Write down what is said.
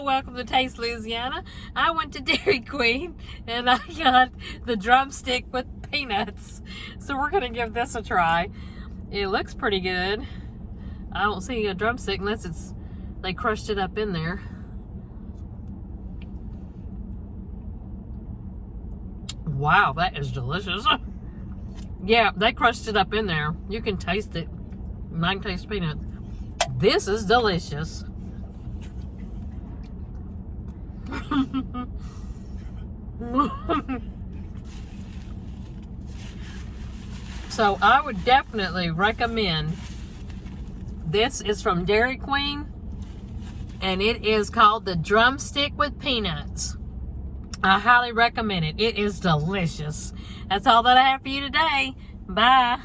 Hello, welcome to Taste Louisiana. I went to Dairy Queen and I got the drumstick with peanuts. So we're going to give this a try. It looks pretty good. I don't see a drumstick unless they crushed it up in there. Wow, that is delicious. Yeah, they crushed it up in there. You can taste it. And I can taste peanuts. This is delicious. So I would definitely recommend. This is from Dairy Queen, and it is called the Drumstick with Peanuts. I highly recommend it. It is delicious. That's all that I have for you today. Bye.